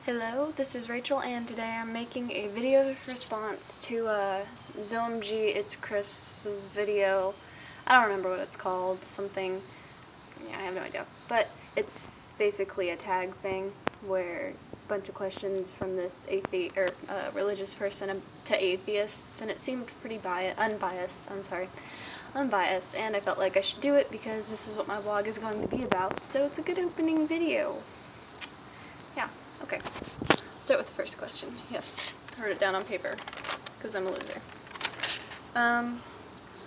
Hello, this is Rachel, and today I'm making a video response to ZOMGitsCriss's video. I don't remember what it's called, something, I have no idea, but it's basically a tag thing where a bunch of questions from this religious person to atheists, and it seemed pretty unbiased, and I felt like I should do it because this is what my vlog is going to be about, so it's a good opening video. Yeah, okay. Start with the first question. Yes, I wrote it down on paper, because I'm a loser.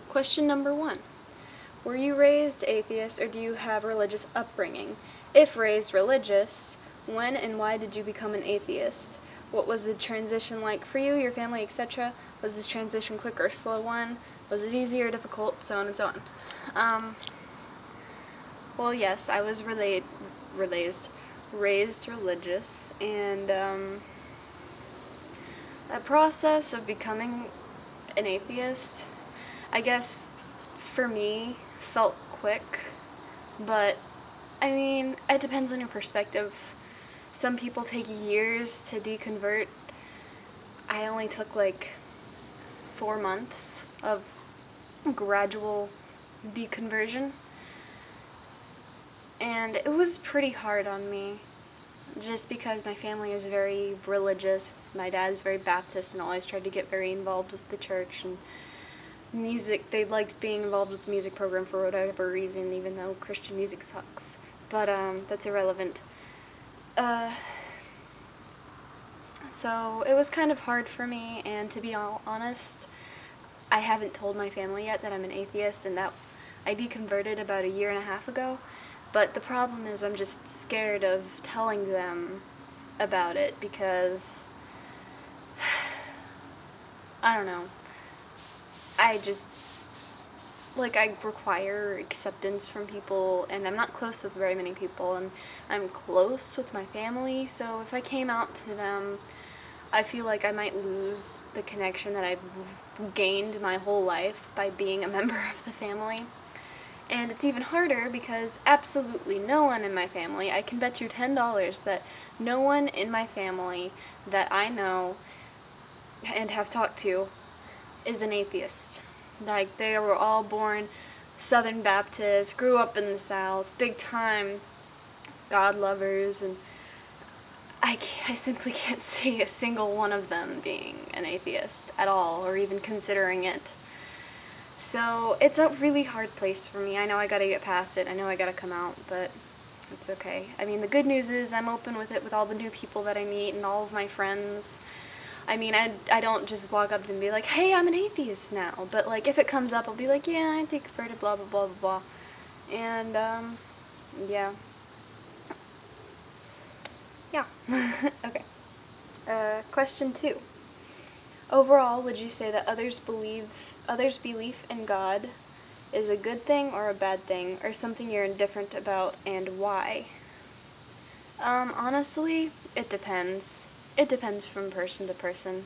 Question number 1. Were you raised atheist, or do you have a religious upbringing? If raised religious, when and why did you become an atheist? What was the transition like for you, your family, etc.? Was this transition quick or slow one? Was it easy or difficult? So on and so on. Well, yes, I was raised religious, and the process of becoming an atheist, I guess, for me, felt quick, but, I mean, it depends on your perspective. Some people take years to deconvert. I only took like 4 months of gradual deconversion, and it was pretty hard on me, just because my family is very religious. My dad is very Baptist and always tried to get very involved with the church and music. They liked being involved with the music program for whatever reason, even though Christian music sucks. But that's irrelevant. So it was kind of hard for me, and to be all honest, I haven't told my family yet that I'm an atheist, and that I deconverted about 1.5 years ago. But the problem is I'm just scared of telling them about it because, I don't know, I require acceptance from people, and I'm not close with very many people, and I'm close with my family, so if I came out to them, I feel like I might lose the connection that I've gained my whole life by being a member of the family. And it's even harder because absolutely no one in my family, I can bet you $10 that no one in my family that I know and have talked to is an atheist. Like, they were all born Southern Baptist, grew up in the South, big time God lovers, and I simply can't see a single one of them being an atheist at all, or even considering it. So it's a really hard place for me. I know I gotta get past it. I know I gotta come out, but it's okay. I mean, the good news is I'm open with it with all the new people that I meet and all of my friends. I mean, I don't just walk up and be like, hey, I'm an atheist now. But, like, if it comes up, I'll be like, yeah, I deconverted, blah, blah, blah, blah, blah. And, yeah. Yeah. Okay. Question 2. Overall, would you say that others' belief in God is a good thing or a bad thing, or something you're indifferent about, and why? Honestly, it depends. It depends from person to person.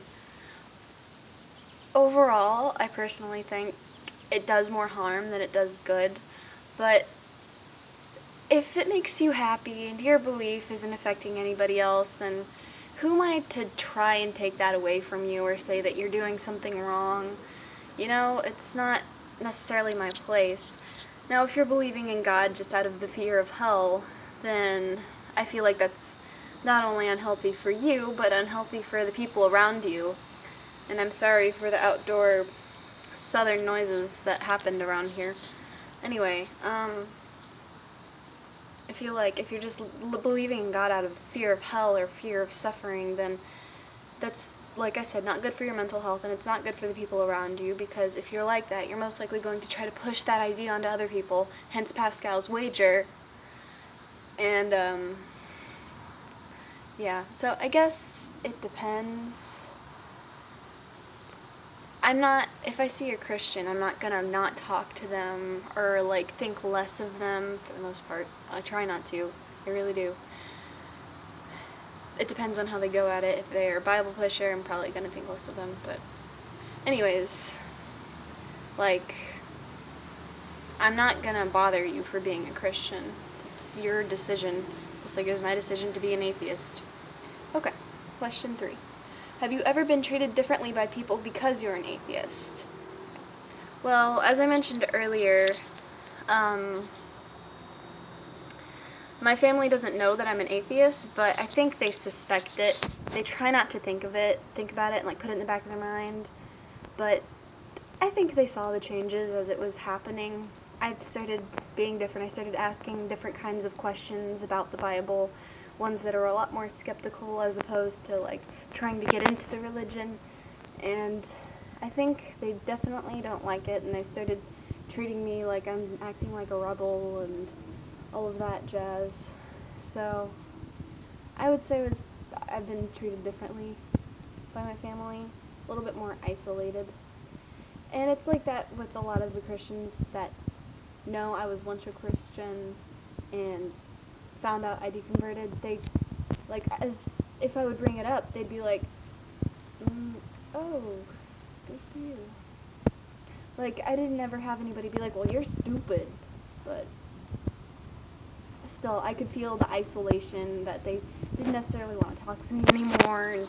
Overall, I personally think it does more harm than it does good, but if it makes you happy and your belief isn't affecting anybody else, then who am I to try and take that away from you or say that you're doing something wrong? You know, it's not necessarily my place. Now, if you're believing in God just out of the fear of hell, then I feel like that's not only unhealthy for you, but unhealthy for the people around you. And I'm sorry for the outdoor southern noises that happened around here. Anyway, I feel like if you're just believing in God out of fear of hell or fear of suffering, then that's, like I said, not good for your mental health, and it's not good for the people around you, because if you're like that, you're most likely going to try to push that idea onto other people, hence Pascal's wager. And, yeah, so I guess it depends. If I see a Christian, I'm not gonna not talk to them or, like, think less of them for the most part. I try not to. I really do. It depends on how they go at it. If they're a Bible pusher, I'm probably gonna think less of them, but anyways, like, I'm not gonna bother you for being a Christian. It's your decision, just like it was my decision to be an atheist. Okay. Question 3. Have you ever been treated differently by people because you're an atheist? Well, as I mentioned earlier, my family doesn't know that I'm an atheist, but I think they suspect it. They try not to think about it, and like put it in the back of their mind, but I think they saw the changes as it was happening. I started being different. I started asking different kinds of questions about the Bible, ones that are a lot more skeptical as opposed to like trying to get into the religion, and I think they definitely don't like it, and they started treating me like I'm acting like a rebel and all of that jazz. So I would say I've been treated differently by my family, a little bit more isolated. And it's like that with a lot of the Christians that know I was once a Christian and found out I deconverted. They, like, as if I would bring it up, they'd be like, oh, good for you. Like, I didn't ever have anybody be like, well, you're stupid, but still, I could feel the isolation that they didn't necessarily want to talk to me anymore, and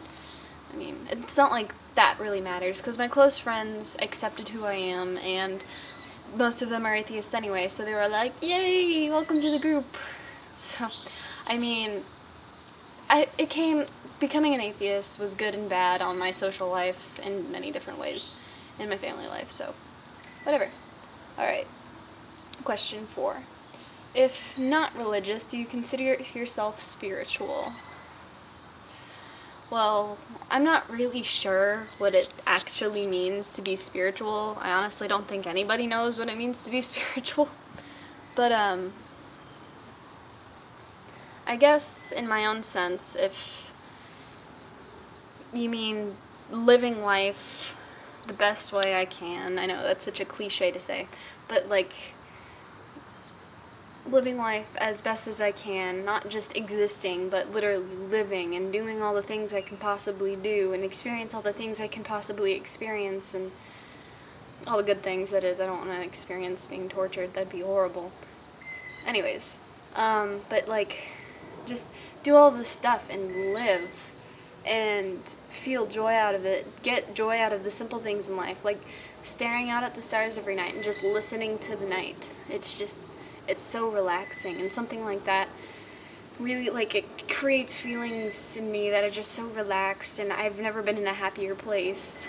I mean, it's not like that really matters, because my close friends accepted who I am, and most of them are atheists anyway, so they were like, yay, welcome to the group. So, I mean, becoming an atheist was good and bad on my social life in many different ways, in my family life, so, whatever. Alright, question 4. If not religious, do you consider yourself spiritual? Well, I'm not really sure what it actually means to be spiritual. I honestly don't think anybody knows what it means to be spiritual. But, I guess in my own sense, if you mean living life the best way I can, I know that's such a cliche to say, but like, living life as best as I can, not just existing, but literally living and doing all the things I can possibly do and experience all the things I can possibly experience and all the good things, that is. I don't want to experience being tortured. That'd be horrible. Anyways, but like, just do all this stuff and live and feel joy out of it. Get joy out of the simple things in life, like staring out at the stars every night and just listening to the night. It's so relaxing, and something like that really, like, it creates feelings in me that are just so relaxed, and I've never been in a happier place,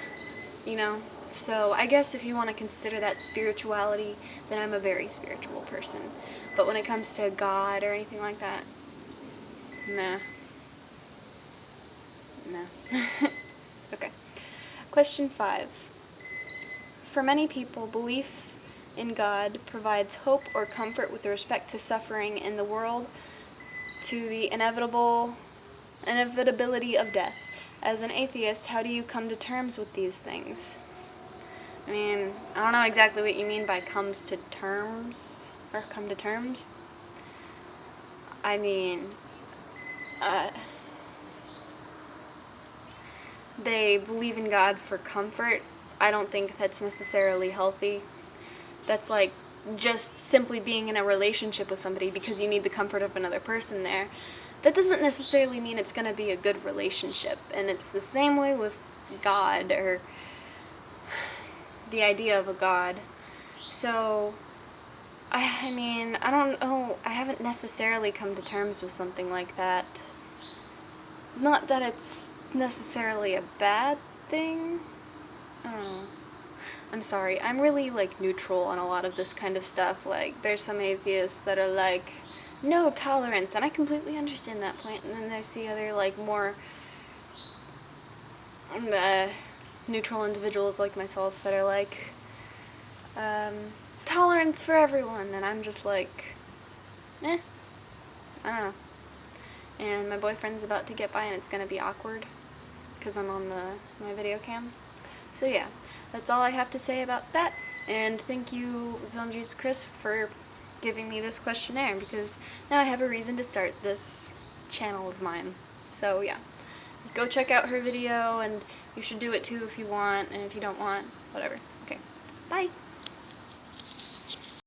you know? So I guess if you want to consider that spirituality, then I'm a very spiritual person. But when it comes to God or anything like that, nah. Nah. Okay. Question 5. For many people, belief in God provides hope or comfort with respect to suffering in the world, to the inevitability of death. As an atheist, how do you come to terms with these things? I mean, I don't know exactly what you mean by comes to terms, or come to terms. I mean, they believe in God for comfort. I don't think that's necessarily healthy. That's like just simply being in a relationship with somebody because you need the comfort of another person there. That doesn't necessarily mean it's going to be a good relationship. And it's the same way with God, or the idea of a God. So, I mean, I don't know, I haven't necessarily come to terms with something like that. Not that it's necessarily a bad thing. I don't know. I'm sorry, I'm really, like, neutral on a lot of this kind of stuff. Like, there's some atheists that are like, no tolerance, and I completely understand that point, and then there's the other, like, more neutral individuals like myself that are like, tolerance for everyone, and I'm just like, I don't know. And my boyfriend's about to get by, and it's gonna be awkward, because I'm on my video cam. So yeah, that's all I have to say about that, and thank you, ZOMGitsCriss, for giving me this questionnaire, because now I have a reason to start this channel of mine. So yeah, go check out her video, and you should do it too if you want, and if you don't want, whatever. Okay, bye!